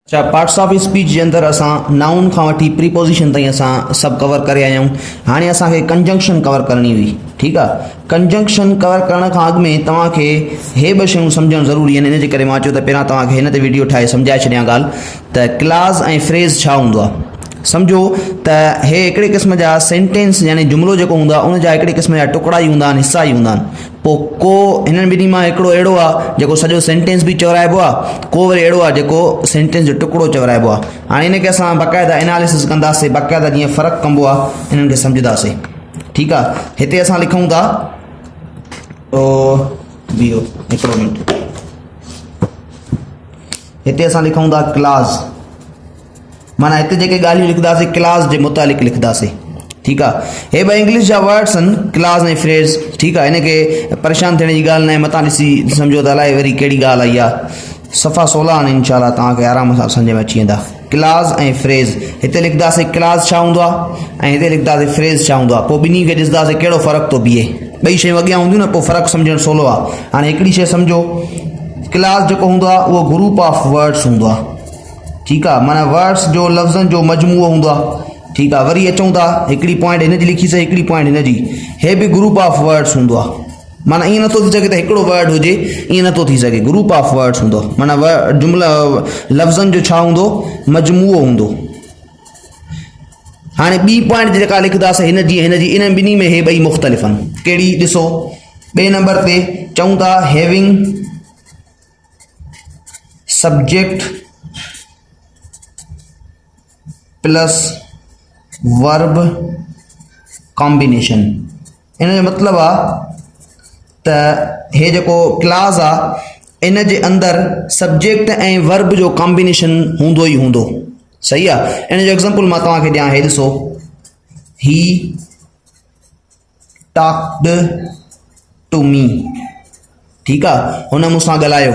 अच्छा, parts of speech के अंदर असां नाउन खां वठी प्रीपोजिशन ताईं असां सभु कवर करे आया आहियूं। हाणे असांखे कंजंक्शन कवर करणी हुई। ठीकु आहे, कंजंक्शन कवर करण खां अॻु में तव्हांखे हे ॿ शयूं सम्झणु ज़रूरी आहिनि। इन जे करे मां चयो त पहिरां तव्हांखे हिन ते वीडियो ठाहे सम्झाए छॾियां ॻाल्हि त क्लाज़ ऐं फ्रेज़ छा हूंदो आहे। सम्झो त हे हिकिड़े क़िस्म जा सेंटेंस यानी जुमिलो जेको हूंदो आहे उन जा हिकिड़े क़िस्म जा टुकड़ा ई हूंदा आहिनि, हिसा ई हूंदा आहिनि। पोइ को हिननि ॿिन्ही मां हिकिड़ो अहिड़ो आहे जेको सॼो सेंटेंस बि चवराइबो आहे, को वरी अहिड़ो आहे जेको सेंटेंस जो टुकड़ो चवराइबो आहे। हाणे इनखे असां बाक़ाइदा एनालिसिस कंदासीं, बाक़ाइदा जीअं फ़र्क़ु कबो आहे इन्हनि खे सम्झंदासीं। ठीकु आहे, हिते असां लिखूं था बीहो हिकिड़ो मिंट, हिते असां लिखूं था क्लाज़, माना हिते जेके ॻाल्हियूं लिखंदासीं क्लाज़ जे मुतालिक़ लिखंदासीं। ठीकु आहे, हे ॿ इंग्लिश जा वर्ड्स आहिनि क्लाज़ ऐं फ्रेज़। ठीकु आहे, हिनखे परेशान थियण जी ॻाल्हि न आहे, मथां ॾिसी सम्झो त अलाए वरी कहिड़ी ॻाल्हि आई आहे। सफ़ा 16 आहिनि इनशाला, तव्हांखे आराम सां सम्झ में अची वेंदा। क्लाज़ ऐं फ्रेज़, हिते लिखंदासीं क्लाज़ छा हूंदो आहे ऐं हिते लिखंदासीं फ्रेज़ छा हूंदो आहे। पोइ ॿिन्ही खे ॾिसंदासीं कहिड़ो फ़र्क़ु थो बीहे। ॿई शयूं अॻियां हूंदियूं न, पोइ फ़र्क़ु सम्झणु सवलो आहे। हाणे हिकिड़ी शइ सम्झो, क्लाज़ जेको हूंदो आहे उहो ग्रुप ऑफ वर्ड्स हूंदो आहे। ठीकु आहे, माना वर्ड्स जो लफ़्ज़नि जो मजमूओ हूंदो आहे। ठीकु आहे, वरी अचूं था हिकिड़ी पॉइंट हिन जी लिखीसीं, हिकिड़ी पॉइंट हिन जी, हे बि ग्रुप ऑफ वर्ड्स हूंदो आहे। माना ईअं नथो थी सघे त हिकिड़ो वर्ड हुजे, ईअं नथो थी सघे, ग्रुप ऑफ वर्ड्स हूंदो। माना जुमिला लफ़्ज़नि जो छा हूंदो, मजमूओ हूंदो। हाणे ॿी पॉइंट जेका लिखंदासीं हिन जी इन ॿिन्ही में हे ॿई मुख़्तलिफ़ आहिनि। कहिड़ी, ॾिसो ॿिए नंबर ते चऊं था having subject plus verb combination. इन जो मतिलबु आहे त हे जेको क्लाज़ आहे इन जे अंदरि सब्जेक्ट ऐं वर्ब जो कॉम्बिनेशन हूंदो ई हूंदो। सही आहे, इन जो एग्ज़ाम्पल मां तव्हांखे ॾियां, हे ॾिसो, ही टॉक्ड टू मी। ठीकु आहे, हुन मूंसां ॻाल्हायो।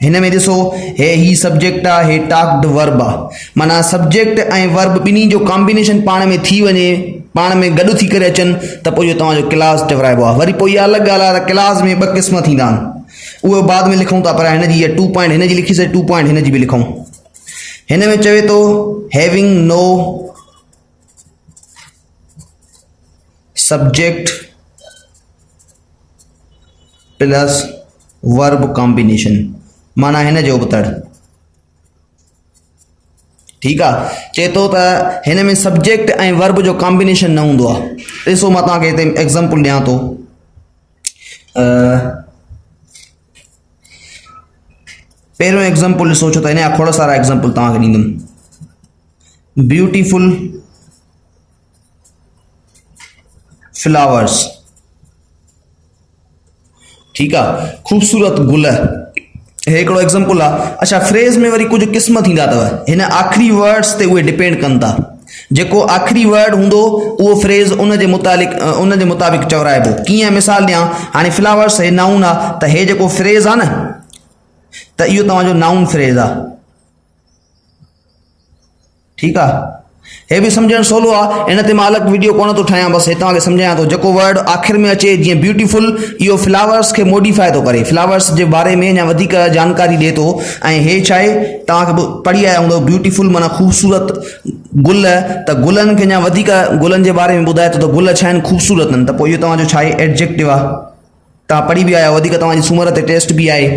हिन में ॾिसो, ही सब्जेक्ट आहे, हे टॉक्ड वर्ब आहे। माना सब्जेक्ट ऐं वर्ब ॿिन्ही जो कॉम्बिनेशन पाण में थी वञे, पाण में गॾु थी करे अचनि त पोइ इहो तव्हांजो क्लाज़ चवराइबो आहे। वरी पोइ इहा अलॻि ॻाल्हि आहे त क्लाज़ में ॿ क़िस्म थींदा आहिनि, उहे बाद में लिखूं था, पर हिन जी इहा 2 पॉइंट हिन जी लिखीसीं, 2 पॉइंट हिन जी बि लिखूं। हिन में चवे थो having know subject plus verb combination, माना हिन जो उबतड़। ठीकु आहे, चए थो त हिन में सब्जेक्ट ऐं वर्ब जो कॉम्बिनेशन न हूंदो आहे। ॾिसो मां तव्हांखे हिते एग्ज़ाम्पल ॾियां थो। पहिरियों एग्ज़ाम्पल ॾिसो, छो त हिन जा खोड़ सारा एग्ज़ाम्पल तव्हांखे ॾींदुमि। Beautiful flowers. ठीकु आहे, ख़ूबसूरत गुल, हे हिकिड़ो एग्ज़ाम्पल आहे। अच्छा, फ्रेज़ में वरी कुझु क़िस्म थींदा अथव, हिन आख़िरी वर्ड्स ते उहे डिपेंड कनि था। जेको आख़िरी वर्ड हूंदो उहो फ्रेज़ उन जे मुताबिक़ चवराइबो। कीअं, मिसाल ॾियां, हाणे फ्लावर्स हे नाउन आहे, त हे जेको फ्रेज़ आहे न, त इहो तव्हांजो नाउन फ्रेज़ आहे। ठीकु आहे, हे बि सम्झणु सवलो आहे। हिन ते मां अलॻि वीडियो कोन थो ठाहियां, बसि हे तव्हांखे सम्झायां थो। जेको वर्ड आख़िर में अचे, जीअं ब्यूटीफुल, इहो फ्लावर्स खे मोडिफाए थो करे, फ्लावर्स जे बारे में अञा वधीक जानकारी ॾिए थो। ऐं हे छा आहे, तव्हांखे पढ़ी आया हूंदो, ब्यूटीफुल माना ख़ूबसूरत गुल, त गुलनि खे अञा वधीक गुलनि जे बारे में ॿुधाए थो त गुल छा आहिनि, ख़ूबसूरत आहिनि। त पोइ इहो तव्हांजो छा आहे, एडजेक्टिव आहे। तव्हां पढ़ी बि आया, वधीक तव्हांजी सूमर ते टेस्ट बि आहे।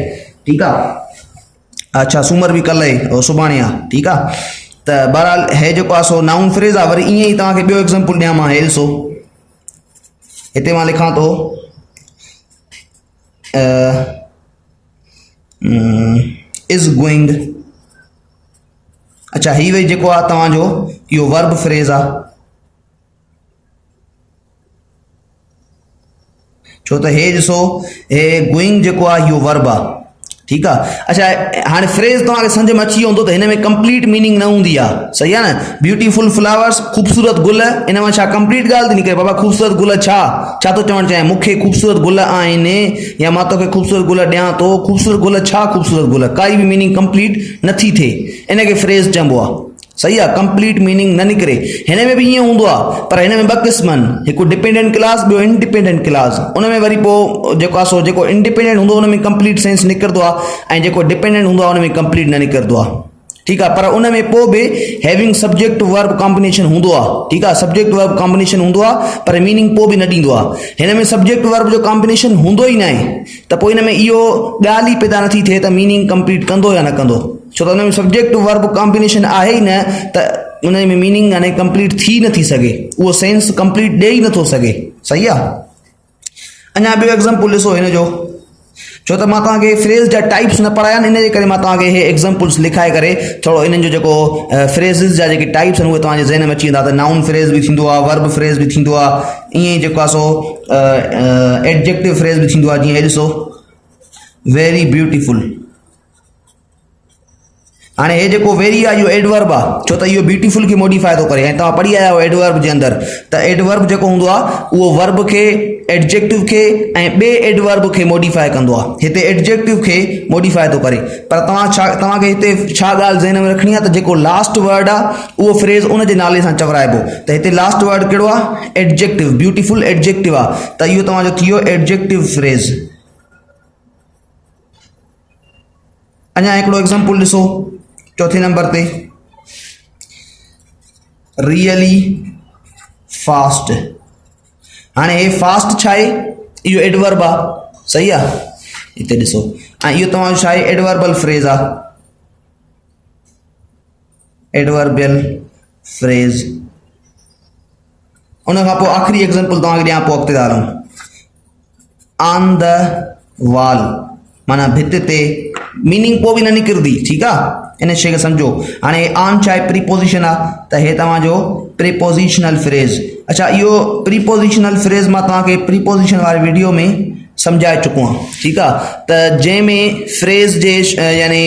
ठीकु आहे, अच्छा सूमर बि कल्ह आहे, सुभाणे आहे। ठीकु आहे, त बहरहाल हे जेको आहे सो नाउन फ्रेज़ आहे। वरी ईअं ई तव्हांखे ॿियो एग्ज़ाम्पल ॾियां मां, हे ॾिसो, हिते मां लिखां थो इज़ गोइंग। अच्छा, ही वरी जेको आहे तव्हांजो इहो वर्ब फ्रेज़ आहे, छो त हे ॾिसो, हे गोइंग जेको आहे इहो वर्ब आहे। ठीकु आहे, अच्छा हाणे फ्रेज़ तव्हांखे सम्झ में अची वियो हूंदो त हिन में कंप्लीट मीनिंग न हूंदी आहे। सही आहे न, ब्यूटीफुल फ्लावर्स, ख़ूबसूरत गुल, इन मां छा कंप्लीट ॻाल्हि थी निकिरे, बाबा ख़ूबसूरत गुल छा थो चवणु चाहे, मूंखे ख़ूबसूरत गुल आहिनि, या मां तोखे ख़ूबसूरत गुल ॾियां थो। ख़ूबसूरत गुल छा, ख़ूबसूरत गुल, काई बि मीनिंग कंप्लीट नथी थिए, इनखे फ्रेज़ चइबो आहे। सही आहे, कंप्लीट मीनिंग न निकिरे। हिन में बि ईअं हूंदो आहे, पर हिन में ॿ क़िस्म आहिनि, हिकु डिपेंडेंट क्लास, ॿियो इंडिपेंडेंट क्लास। उन में वरी पोइ जेको आहे सो जेको इंडिपेंडेंट हूंदो उन में कंप्लीट सेंस निकिरंदो आहे, ऐं जेको डिपेंडेंट हूंदो आहे उन में कंप्लीट न निकिरंदो आहे। ठीक है, पर उन में पोइ बि हैविंग सब्जेक्ट वर्ब कॉम्बिनेशन हूंदो आहे। ठीक आहे, सब्जेक्ट वर्ब कॉम्बिनेशन हूंदो आहे पर मीनिंग पोइ बि न ॾींदो आहे। हिन में सब्जेक्ट वर्ब जो कॉम्बिनेशन हूंदो ई न आहे त पोइ हिन में इहो ॻाल्हि ई पैदा नथी थिए त मीनिंग कंप्लीट कंदो या न कंदो, छो त हुन में सब्जेक्ट वर्ब कॉम्बिनेशन आहे ई न त उन में मीनिंग यानी कंप्लीट थी नथी सघे, उहो सेंस कंप्लीट ॾेई नथो सघे। सही आहे। अञा ॿियो एग्ज़ाम्पल ॾिसो हिन जो, छो त मां तव्हांखे फ्रेज़ जा टाइप्स न पढ़ाया आहिनि, इन जे करे मां तव्हांखे हे एग्ज़ाम्पल्स लिखाए करे थोरो इन्हनि जो जेको फ्रेज़िस जा जेके टाइप्स आहिनि उहे तव्हांजे ज़हन में अची वेंदा। त नाउन फ्रेज़ बि थींदो आहे, वर्ब फ्रेज़ बि थींदो आहे, ईअं ई जेको आहे सो एडजेक्टिव फ्रेज़ बि थींदो आहे। जीअं हे ॾिसो वेरी ब्यूटीफुल, हाणे हे जेको वेरी आहे इहो एडवर्ब आहे, छो त इहो ब्यूटीफुल खे मॉडिफाई थो करे। ऐं तव्हां पढ़ी आया आहियो एडवर्ब जे अंदरि त एडवर्ब जेको हूंदो आहे उहो वर्ब खे, एडजेक्टिव खे ऐं ॿिए एडवर्ब खे मॉडिफाई कंदो आहे। हिते एडजेक्टिव खे मॉडिफाई थो करे, पर तव्हांखे हिते छा ॻाल्हि ज़हन में रखणी आहे त जेको लास्ट वर्ड आहे उहो फ्रेज़ उन जे नाले सां चवराइबो। त हिते लास्ट वर्ड कहिड़ो आहे? एडजेक्टिव। ब्यूटीफुल एडजेक्टिव आहे, त इहो तव्हांजो थी वियो एडजेक्टिव फ्रेज़। अञा हिकिड़ो एग्ज़ाम्पल ॾिसो चौथे नंबर ते, रियली फास्ट। हाणे हे फास्ट छा आहे? इहो एडवर्ब आहे। सही आहे, हिते ॾिसो, ऐं इहो तव्हांजो छा आहे? एडवर्बल फ्रेज़ आहे, एडवर्बियल फ्रेज़। उन खां पोइ आख़िरी एग्ज़ाम्पल तव्हांखे ॾियां, पोइ अॻिते था हलूं। ऑन द वॉल, माना भित ते, मीनिंग पोइ बि न निकिरंदी। ठीकु आहे, इन शइ खे सम्झो। हाणे ऑन छा आहे? प्रीपोज़िशन आहे, त हे तव्हांजो प्रीपोज़िशनल फ्रेज़। अच्छा, इहो प्रीपोज़िशनल फ्रेज़ मां तव्हांखे प्रीपोज़िशन वारे वीडियो में सम्झाए चुको आहियां। ठीकु आहे, त जंहिंमें फ्रेज़ जे यानी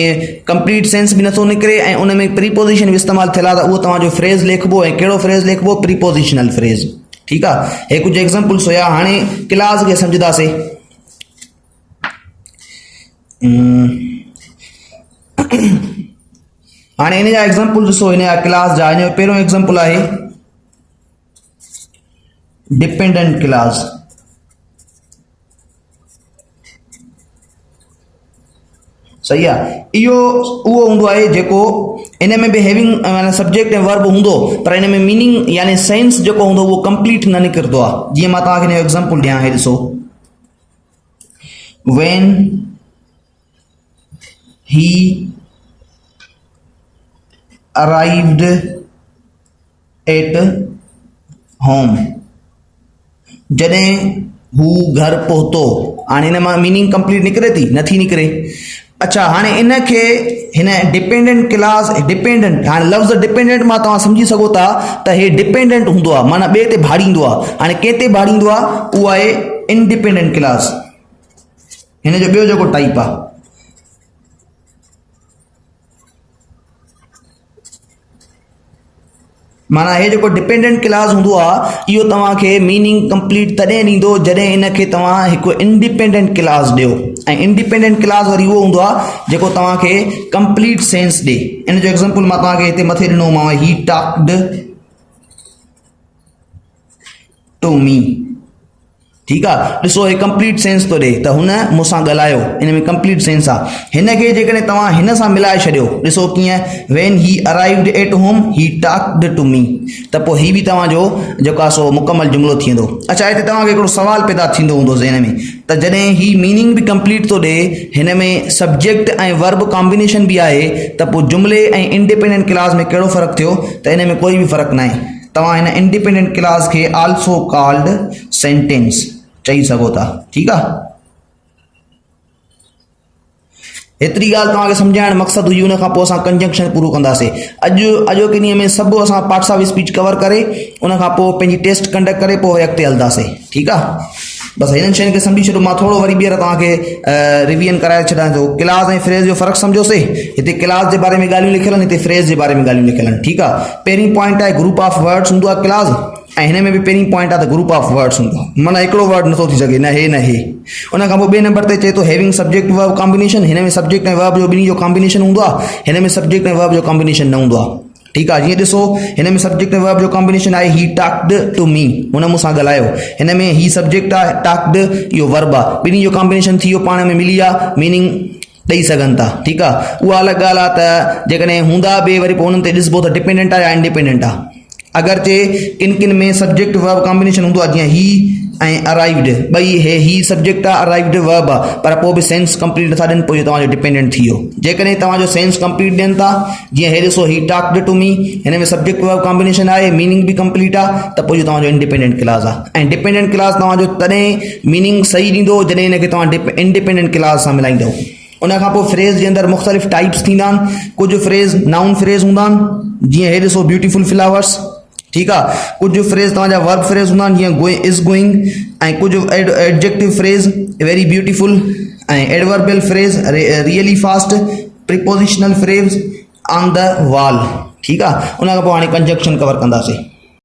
कंप्लीट सेंस बि नथो निकिरे ऐं उन में प्रीपोज़िशन बि इस्तेमालु थियल आहे, त उहो तव्हांजो फ्रेज़ लिखिबो। ऐं कहिड़ो फ्रेज़ लिखिबो? प्रीपोज़िशनल फ्रेज़। ठीकु आहे, हे कुझु एग्ज़ाम्पल्स हुया। हाणे क्लास खे सम्झंदासीं। हाणे इन जा एग्ज़ाम्पल ॾिसो, हिन जा क्लास जा। हिन जो पहिरियों एग्ज़ाम्पल आहे डिपेंडेंट क्लास। सही आहे, इहो उहो हूंदो आहे जेको इन में बि हैविंग माना सब्जेक्ट ऐं वर्ब हूंदो, पर इन में मीनिंग यानी सेंस जेको हूंदो उहो कंप्लीट न निकिरंदो आहे। जीअं मां तव्हांखे हिन जो एग्ज़ाम्पल ॾियां, हे ॾिसो, when he arrived at home, जॾहिं हू घर पहुतो। हाणे हिन मां मीनिंग कंप्लीट निकिरे थी? नथी निकिरे। अच्छा, हाणे इन खे हिन डिपेंडेंट क्लास, डिपेंडेंट, हाणे लफ़्ज़ डिपेंडेंट मां तव्हां सम्झी सघो था त हे डिपेंडेंट हूंदो आहे, माना ॿिए ते भाड़ींदो आहे। हाणे कंहिं ते भाड़ींदो आहे? उहो आहे इंडिपेंडेंट क्लास। हिन जो ॿियो जेको टाइप आहे, माना हे जेको डिपेंडेंट क्लास हूंदो आहे इहो तव्हांखे मीनिंग कंप्लीट तॾहिं ॾींदो जॾहिं इन खे तव्हां हिकु इंडिपेंडेंट क्लास ॾियो। ऐं इंडिपेंडेंट क्लास वरी उहो हूंदो आहे जेको तव्हांखे कंप्लीट सेंस ॾे। इन जो एग्ज़ाम्पल मां तव्हांखे हिते मथे ॾिनोमांव, ही टॉक्ड टू मी। ठीकु आहे, ॾिसो हे कंप्लीट सेंस थो ॾे त हुन मूंसां ॻाल्हायो, इन में कंप्लीट सेंस आहे। हिन खे जेकॾहिं तव्हां हिन सां मिलाए छॾियो, ॾिसो कीअं, when he arrived at home he talked to me, त पोइ ही बि तव्हांजो जेको आहे सो मुकमल जुमिलो थी वेंदो। अच्छा, हिते तव्हांखे हिकिड़ो सुवाल पैदा थींदो हूंदो ज़हन में, त जॾहिं ही मीनिंग बि कंप्लीट थो ॾे, हिन में सब्जेक्ट ऐं वर्ब कॉम्बिनेशन बि आहे, त पोइ जुमिले ऐं इंडिपेंडेंट क्लास में कहिड़ो फ़र्क़ु थियो? त इन में कोई बि फ़र्क़ु न आहे। तव्हां हिन इंडिपेंडेंट क्लास खे आल्सो कॉल्ड सेंटेंस चई सघो था। ठीकु आहे, एतिरी ॻाल्हि तव्हांखे सम्झाइण मक़सदु हुई। उन खां पोइ असां कंजंक्शन पूरो कंदासीं। अॼोके ॾींहं में सभु असां पार्ट्स ऑफ स्पीच कवर करे उन खां पोइ पंहिंजी टेस्ट कंडक्ट करे पोइ अॻिते हलंदासीं। ठीकु आहे, बसि हिननि शयुनि खे सम्झी छॾो। मां थोरो वरी ॿीहर तव्हांखे रिवीजन कराए छॾां थो। क्लास ऐं फ्रेज़ जो फ़र्क़ु सम्झोसीं। हिते क्लास जे बारे में ॻाल्हियूं लिखियल आहिनि, हिते फ्रेज़ जे बारे में ॻाल्हियूं लिखियल आहिनि। ठीकु आहे, पहिरीं पॉइंट आहे ग्रुप ऑफ वर्ड्स हूंदो आहे क्लास, ऐं हिन में बि पहिरीं पॉइंट आहे त ग्रुप ऑफ वर्ड्स हूंदो आहे, माना हिकिड़ो वर्ड नथो थी सघे, न हे न हे। उन खां पोइ ॿिए नंबर ते चए थो हैविंग सब्जेक्ट वर्ब कॉम्बिनेशन। हिन में सब्जेक्ट ऐं वर्ब जो ॿिन्ही जो कॉम्बिनेशन हूंदो आहे, हिन में सब्जेक्ट ऐं वर्ब जो कॉम्बिनेशन न हूंदो आहे। ठीकु आहे, जीअं ॾिसो हिन में सब्जेक्ट ऐं वर्ब जो कॉम्बिनेशन आहे ही टॉक्ड टू मी, हुन मूंसां ॻाल्हायो। हिन में ही सब्जेक्ट आहे, टॉक्ड इहो वर्ब आहे, ॿिन्ही जो कॉम्बिनेशन थी वियो, पाण में मिली आहे, मीनिंग ॾेई सघनि था। ठीकु आहे, उहा अलॻि ॻाल्हि आहे त जेकॾहिं हूंदा बि वरी पोइ उन्हनि ते ॾिसबो त डिपेंडेंट आहे या इंडिपेंडेंट आहे। अगरि जे किन किन में सब्जेक्ट वर्ब कॉम्बिनेशन हूंदो आहे, जीअं ही ऐं अराइव्ड, ॿई ही सब्जेक्ट आहे, अराइव्ड वर्ब आहे, पर पोइ बि सेंस कंप्लीट नथा ॾियनि, पोइ तव्हांजो डिपेंडेंट थी वियो। जेकॾहिं तव्हांजो सेंस कंप्लीट ॾियनि था, जीअं हे ॾिसो ही टॉक्ड टू मी, हिन में सब्जेक्ट वर्ब कॉम्बिनेशन आहे, मीनिंग बि कंप्लीट आहे, त पोइ तव्हांजो इंडिपेंडेंट क्लास आहे। ऐं डिपेंडेंट क्लास तव्हांजो तॾहिं मीनिंग सही ॾींदो जॾहिं हिनखे तव्हां इंडिपेंडेंट क्लास सां मिलाईंदव। उन खां पोइ फ्रेज़ जे अंदरि मुख़्तलिफ़ टाइप्स थींदा आहिनि। कुझु फ्रेज़ नाउन फ्रेज़ हूंदा आहिनि, जीअं हे ॾिसो ब्यूटीफुल फ्लावर्स। ठीकु आहे, कुझु फ्रेज़ तव्हांजा वर्ब फ्रेज़ हूंदा आहिनि, जीअं इज़ गोइंग, ऐं कुझु एडजेक्टिव फ्रेज़ वेरी ब्यूटीफुल, ऐं adverbial phrase really fast, prepositional phrase on the wall. ठीकु आहे, उन खां पोइ हाणे कंजक्शन कवर कंदासीं।